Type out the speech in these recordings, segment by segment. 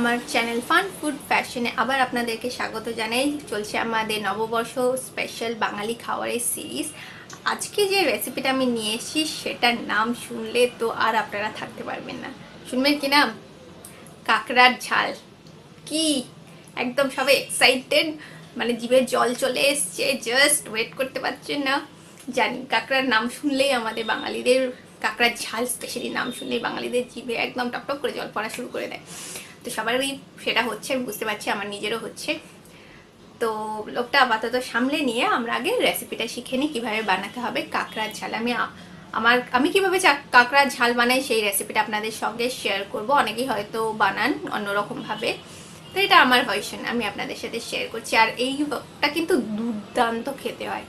আমার channel fun food ফ্যাশনে আবার আপনাদেরকে স্বাগত জানাই। চলছে আমাদের নববর্ষ স্পেশাল বাঙালি খাবারের সিরিজ। আজকে যে রেসিপিটা আমি নিয়ে এসেছি সেটার নাম শুনলে তো আর আপনারা থাকতে পারবেন না। শুনবেন কি নাম? কাকড়ার ঝাল। কি একদম সবাই এক্সাইটেড, মানে জিভে জল চলে এসছে, জাস্ট ওয়েট করতে পারছেন না। জানি কাকড়ার নাম শুনলেই আমাদের বাঙালিদের, কাকড়ার ঝাল স্পেশালি নাম শুনলেই বাঙালিদের জিভে একদম টপটপ করে জল পড়া শুরু করে দেয়। তো সবারই সেটা হচ্ছে, আমি বুঝতে পারছি, আমার নিজেরও হচ্ছে। তো লোকটা আপাতত সামলে নিয়ে আমরা আগে রেসিপিটা শিখে নিই কীভাবে বানাতে হবে কাকড়ার ঝাল। আমি কীভাবে কাকড়ার ঝাল বানাই সেই রেসিপিটা আপনাদের সঙ্গে শেয়ার করব। অনেকেই হয়তো বানান অন্যরকমভাবে, তো এটা আমার ভার্সন আমি আপনাদের সাথে শেয়ার করছি। আর এইটা কিন্তু দুর্দান্ত খেতে হয়,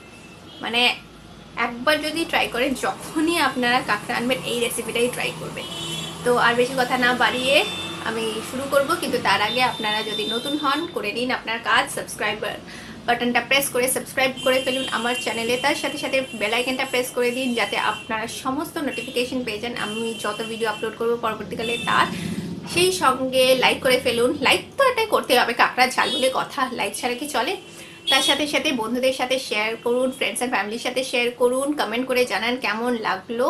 মানে একবার যদি ট্রাই করেন, যখনই আপনারা কাঁকড়া আনবেন এই রেসিপিটাই ট্রাই করবেন। তো আর বেশি কথা না বাড়িয়ে আমি শুরু করব, কিন্তু তার আগে আপনারা যদি নতুন হন করে নিন আপনার কাজ, সাবস্ক্রাইব বাটনটা প্রেস করে সাবস্ক্রাইব করে ফেলুন আমার চ্যানেলে। তার সাথে সাথে বেল আইকনটা প্রেস করে দিন যাতে আপনারা সমস্ত নোটিফিকেশন পেয়ে যান আমি যত ভিডিও আপলোড করব পরবর্তীকালে। তার সেই সঙ্গে লাইক করে ফেলুন। লাইক তো এটাই করতে হবে, কাঁকড়ার ঝাল বলে কথা, লাইক ছাড়া কি চলে? তার সাথে সাথে বন্ধুদের সাথে শেয়ার করুন, ফ্রেন্ডস অ্যান্ড ফ্যামিলির সাথে শেয়ার করুন, কমেন্ট করে জানান কেমন লাগলো।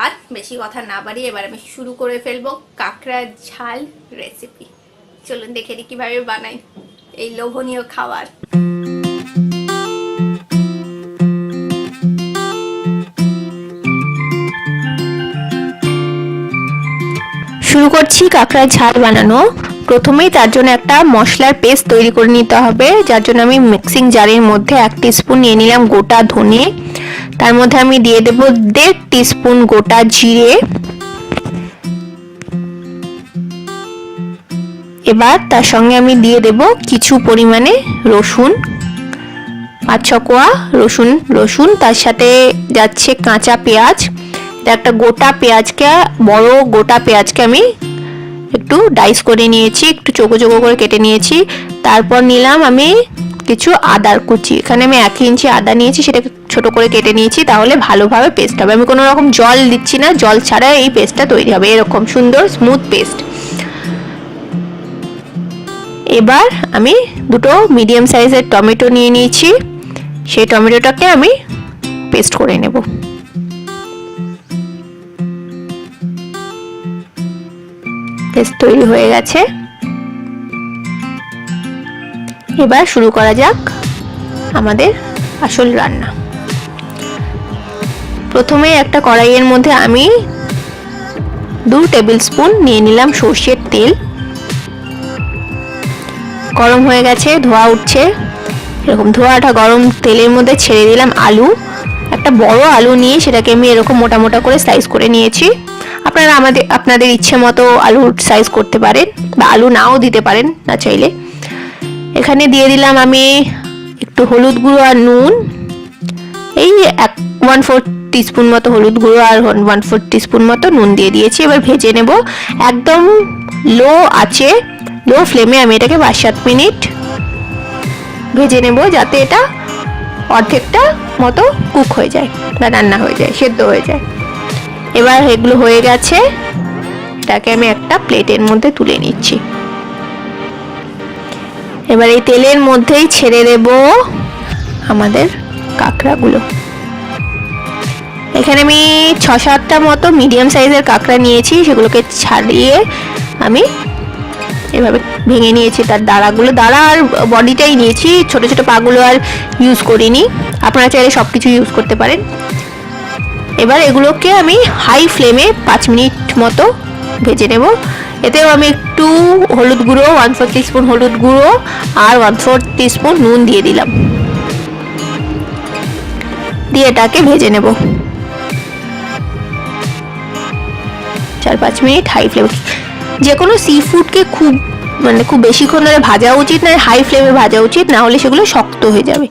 আর বেশি কথা না বাড়িয়ে এবার আমি শুরু করে ফেলবো কাঁকড়ার ঝাল রেসিপি। চলুন দেখে নিই কীভাবে বানাই এই লোভনীয় খাবার। শুরু করছি কাঁকড়ার ঝাল বানানো। প্রথমেই তার জন্য একটা মশলার পেস্ট তৈরি করে নিতে হবে, যার জন্য আমি মিক্সিং জারের মধ্যে 1 টিস্পুন নিয়ে নিলাম গোটা ধনে। তার মধ্যে আমি দিয়ে দেব 1.5 টিস্পুন গোটা জিরে। এবার তার সঙ্গে আমি দিয়ে দেব কিছু পরিমাণে রসুন, 5-6 কোয়া রসুন। তার সাথে যাচ্ছে কাঁচা পেঁয়াজ। একটা গোটা পেঁয়াজকে, বড় গোটা পেঁয়াজকে আমি একটু ডাইস করে নিয়েছি, একটু চোখো চোখো করে কেটে নিয়েছি। তারপর নিলাম আমি কিছু আদার কুচি, এখানে আমি 1 ইঞ্চি আদা নিয়েছি, সেটাকে ছোট করে কেটে নিয়েছি, তাহলে ভালোভাবে পেস্ট হবে। আমি কোনো রকম জল দিচ্ছি না, জল ছাড়া এই পেস্টটা তৈরি হবে, এরকম সুন্দর স্মুথ পেস্ট। এবার আমি দুটো মিডিয়াম সাইজের টমেটো নিয়ে নিয়েছি, সেই টমেটোটাকে আমি পেস্ট করে নেব। পেস্ট তৈরি হয়ে গেছে, এবার শুরু করা যাক আমাদের আসল রান্না। প্রথমে একটা কড়াইয়ের মধ্যে আমি 2 টেবিল স্পুন নিয়ে নিলাম সর্ষের তেল। গরম হয়ে গেছে, ধোঁয়া উঠছে, এরকম ধোঁয়াটা গরম তেলের মধ্যে ছেড়ে দিলাম আলু। একটা বড় আলু নিয়ে সেটাকে আমি এরকম মোটা মোটা করে স্লাইস করে নিয়েছি। আপনারা আপনাদের ইচ্ছে মতো আলুর সাইজ করতে পারেন, বা আলু নাও দিতে পারেন না চাইলে। এখানে দিয়ে দিলাম আমি একটু হলুদ গুঁড়ো আর নুন, এই 1/4 টিস্পুন মতো হলুদ গুঁড়ো আর 1/4 টিস্পুন মতো নুন দিয়ে দিয়েছি। এবার ভেজে নেব একদম লো আঁচে, লো ফ্লেমে আমি এটাকে 5-7 মিনিট ভেজে নেব, যাতে এটা অর্ধেকটা মতো কুক হয়ে যায় বা রান্না হয়ে যায়, সেদ্ধ হয়ে যায়। এবার এগুলো হয়ে গেছে, এটাকে আমি একটা প্লেটের মধ্যে তুলে নিচ্ছি। এবার এই তেলের মধ্যেই ছেড়ে দেব আমাদের কাঁকড়াগুলো। এখানে আমি 6-7টা মতো মিডিয়াম সাইজের কাঁকড়া নিয়েছি, সেগুলোকে ছাড়িয়ে আমি এভাবে ভেঙে নিয়েছি। তার দাঁড়া আর বডিটাই নিয়েছি, ছোট ছোট পাগুলো আর ইউজ করিনি, আপনারা চাইলে সব কিছু ইউজ করতে পারেন। এবার এগুলোকে আমি হাই ফ্লেমে 5 মিনিট মতো ভেজে নেব। এতেও আমি একটু হলুদ গুঁড়ো, 1/4 টিস্পুন হলুদ গুঁড়ো আর 1/4 টিস্পুন নুন দিয়ে দিলাম, দিয়ে এটাকে ভেজে নেব 4-5 মিনিট হাই ফ্লেমে। যে কোনো সি ফুডকে খুব বেশিক্ষণ ধরে ভাজা উচিত না, হাই ফ্লেমে ভাজা উচিত, না হলে সেগুলো শক্ত হয়ে যাবে।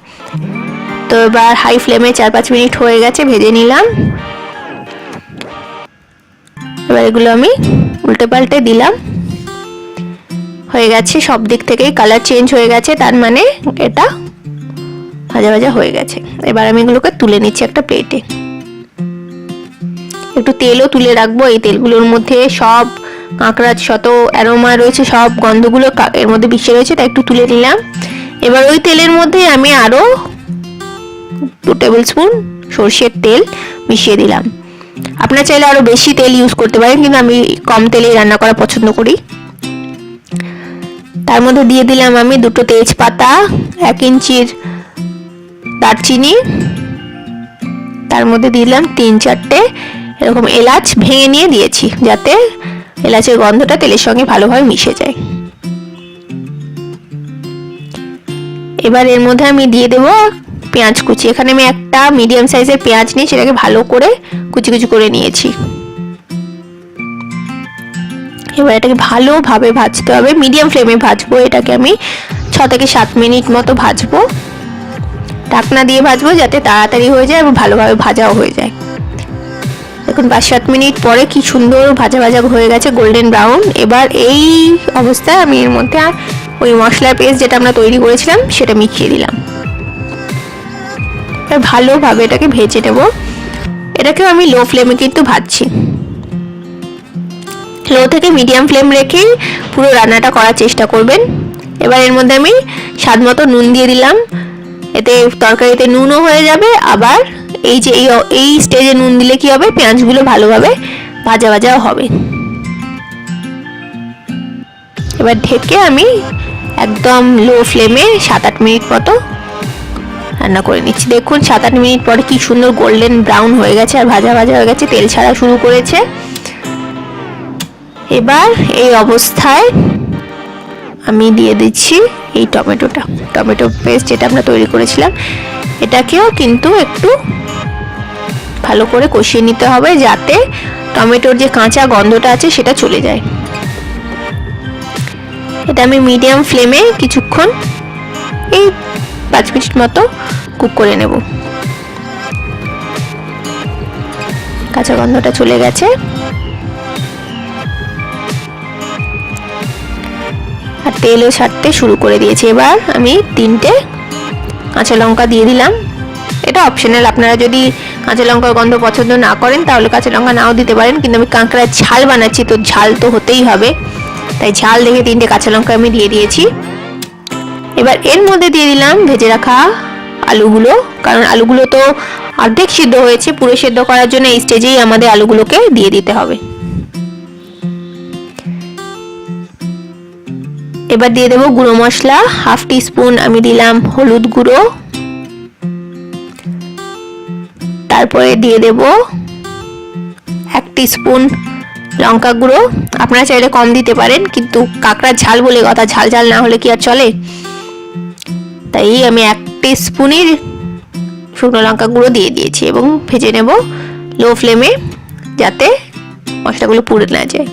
তো এবার হাই ফ্লেমে 4-5 মিনিট হয়ে গেছে, ভেজে নিলাম। এবার এগুলো আমি উল্টে পাল্টে দিলাম, হয়ে গেছে, সব দিক থেকেই কালার চেঞ্জ হয়ে গেছে, তার মানে এটা ভাজা ভাজা হয়ে গেছে। এবার আমি এগুলোকে তুলে নিচ্ছি একটা প্লেটে। একটু তেলও তুলে রাখবো, এই তেলগুলোর মধ্যে সব কাঁকড়ার শত অ্যারোমা রয়েছে, সব গন্ধগুলো এর মধ্যে মিশে রয়েছে, তাই একটু তুলে নিলাম। এবার ওই তেলের মধ্যে আমি আরও 2 টেবিল স্পুন সর্ষের তেল মিশিয়ে দিলাম। আপনারা চাইলে আরও বেশি তেল ইউজ করতে পারেন, কিন্তু আমি কম তেলেই রান্না করা পছন্দ করি। তার মধ্যে দিয়ে দিলাম আমি 2টো তেজপাতা, 1 ইঞ্চির দারচিনি, তার মধ্যে দিলাম 3-4টে এরকম এলাচ ভেঙে নিয়ে দিয়েছি, যাতে এলাচের গন্ধটা তেলের সঙ্গে ভালোভাবে মিশে যায়। এবার এর মধ্যে আমি দিয়ে দেবো পেঁয়াজ কুচি। এখানে আমি একটা মিডিয়াম সাইজের পেঁয়াজ নিয়ে সেটাকে ভালো করে কুচি কুচি করে নিয়েছি। এবার এটাকে ভালোভাবে ভাজতে হবে, মিডিয়াম ফ্লেমে ভাজবো। এটাকে আমি 6 থেকে 7 মিনিট মতো ভাজবো, ঢাকনা দিয়ে ভাজবো, যাতে তাড়াতাড়ি হয়ে যায় এবং ভালোভাবে ভাজাও হয়ে যায়। দেখুন 5-7 মিনিট পরে কি সুন্দর ভাজা ভাজা হয়ে গেছে, গোল্ডেন ব্রাউন। এবার এই অবস্থায় আমি এর মধ্যে ওই মশলার পেস্ট যেটা আমরা তৈরি করেছিলাম সেটা মিশিয়ে দিলাম। এবার ভালোভাবে এটাকে ভেজে নেব। এটাকেও আমি লো ফ্লেমে কিন্তু ভাজছি, লো থেকে মিডিয়াম ফ্লেম রেখেই পুরো রান্নাটা করার চেষ্টা করবেন। এবার এর মধ্যে আমি স্বাদ মতো নুন দিয়ে দিলাম, এতে তরকারিতে নুনও হয়ে যাবে। আবার এই যে এই স্টেজে নুন দিলে কি হবে, পেঁয়াজগুলো ভালোভাবে ভাজা ভাজাও হবে। এবার ঢেকে আমি একদম লো ফ্লেমে 7-8 মিনিট মতো রান্না করে নিচ্ছি। দেখুন 7-8 মিনিট পরে কি সুন্দর গোল্ডেন ব্রাউন হয়ে গেছে আর ভাজা ভাজা হয়ে গেছে, তেল ছাড়া শুরু করেছে। এবার এই অবস্থায় আমি দিয়ে দিচ্ছি এই টমেটো পেস্ট যেটা আমরা তৈরি করেছিলাম। এটাকেও কিন্তু একটু ভালো করে কষিয়ে নিতে হবে, যাতে টমেটোর যে কাঁচা গন্ধটা আছে সেটা চলে যায়। এটা আমি মিডিয়াম ফ্লেমে কিছুক্ষণ এই 5 মিনিট মতো কুক করে নেব। কাঁচা গন্ধটা চলে গেছে আর তেলও ছাড়তে শুরু করে দিয়েছে। এবার আমি 3টে কাঁচা লঙ্কা দিয়ে দিলাম। এটা অপশনাল, আপনারা যদি কাঁচা লঙ্কার গন্ধ পছন্দ না করেন তাহলে কাঁচা লঙ্কা নাও দিতে পারেন, কিন্তু আমি কাঁকড়ার ঝাল বানাচ্ছি তো ঝাল তো হতেই হবে, তাই ঝাল দেখে 3টে কাঁচা লঙ্কা আমি দিয়ে দিয়েছি। এবার এর মধ্যে দিয়ে দিলাম ভেজে রাখা আলুগুলো, কারণ আলুগুলো তো অর্ধেক সিদ্ধ হয়েছে, পুরো সিদ্ধ করার জন্য এই স্টেজেই আমাদের আলুগুলোকে দিয়ে দিতে হবে। এবার দিয়ে দেবো গুঁড়ো মশলা, 1/2 টিস্পুন আমি দিলাম হলুদ গুঁড়ো, তারপরে দিয়ে দেব 1 টিস্পুন লঙ্কা গুঁড়ো। আপনারা চাইলে কম দিতে পারেন, কিন্তু কাঁকড়ার ঝাল বলে কথা, ঝাল ঝাল না হলে কি আর চলে, তাই আমি 1 টিস্পুনই শুকনো লঙ্কা গুঁড়ো দিয়ে দিয়েছি এবং ভেজে নেব লো ফ্লেমে, যাতে মশলাগুলো পুড়ে না যায়।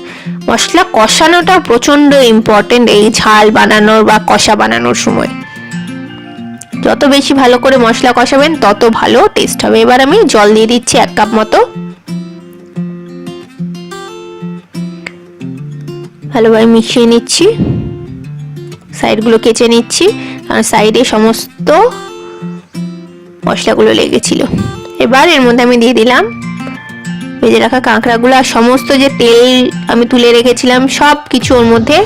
মশলা কষানোটা প্রচণ্ড ইম্পর্টেন্ট এই ঝাল বানানোর বা কষা বানানোর সময়। যত বেশি ভালো করে মশলা কষাবেন তত ভালো টেস্ট হবে। এবার আমি জল দিয়ে দিচ্ছি 1 কাপ মতো, ভালোভাবে মিশিয়ে নিচ্ছি, সাইডগুলো কেচে নিচ্ছি কারণ সাইডে সমস্ত মশলাগুলো লেগেছিল। এবার এর মধ্যে আমি দিয়ে দিলাম ভেজে রাখা কাঁকড়াগুলো আর সমস্ত যে তেল আমি তুলে রেখেছিলাম সব কিছু ওর মধ্যে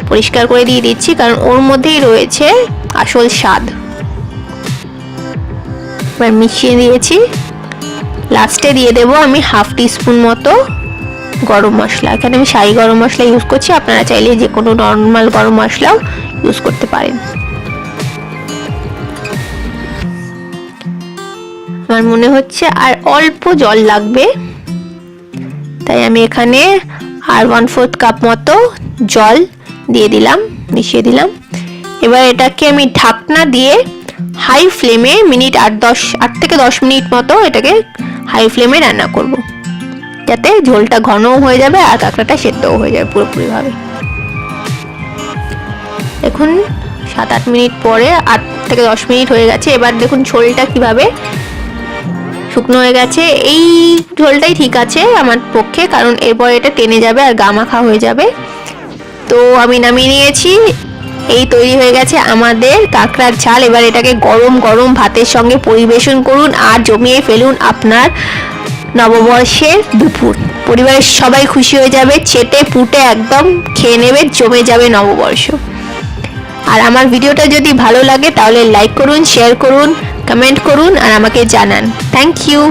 পরিষ্কার করে দিয়ে দিচ্ছি, কারণ ওর মধ্যেই রয়েছে আসল স্বাদ। এবার মিশিয়ে দিয়েছি। লাস্টে দিয়ে দেবো আমি 1/2 টিস্পুন মতো গরম মশলা। এখানে আমি শাহি গরম মশলা ইউজ করছি, আপনারা চাইলে যে কোনো নর্মাল গরম মশলাও ইউজ করতে পারেন। আমার মনে হচ্ছে আর অল্প জল লাগবে, তাই আমি এখানে আর 1/4 কাপ মতো জল দিয়ে দিলাম, মিশিয়ে দিলাম। এবার এটাকে আমি ঢাকনা দিয়ে হাই ফ্লেমে মিনিট 8 থেকে 10 মিনিট মতো এটাকে হাই ফ্লেমে রান্না করব, যাতে ঝোলটা ঘনও হয়ে যাবে আর কাঁকড়াটা সেদ্ধও হয়ে যাবে পুরোপুরিভাবে। দেখুন 7-8 মিনিট পরে 8 থেকে 10 মিনিট হয়ে গেছে। এবার দেখুন ঝোলটা কিভাবে শুকনো হয়ে গেছে। এই ঝোলটাই ঠিক আছে আমার পক্ষে, কারণ এরপর এটা টেনে যাবে আর গা মাখা হয়ে যাবে। তো আমি নামিয়ে নিয়েছি। এই তৈরি হয়ে গেছে আমাদের কাঁকড়ার ঝাল। এবার এটাকে গরম গরম ভাতের সঙ্গে পরিবেশন করুন আর জমিয়ে ফেলুন আপনার নববর্ষের দুপুর। পরিবারের সবাই খুশি হয়ে যাবে, চেটে পুটে একদম খেয়ে নেবে, জমে যাবে নববর্ষ। আর আমার ভিডিওটা যদি ভালো লাগে তাহলে লাইক করুন, শেয়ার করুন, কমেন্ট করুন আর আমাকে জানান। Thank you.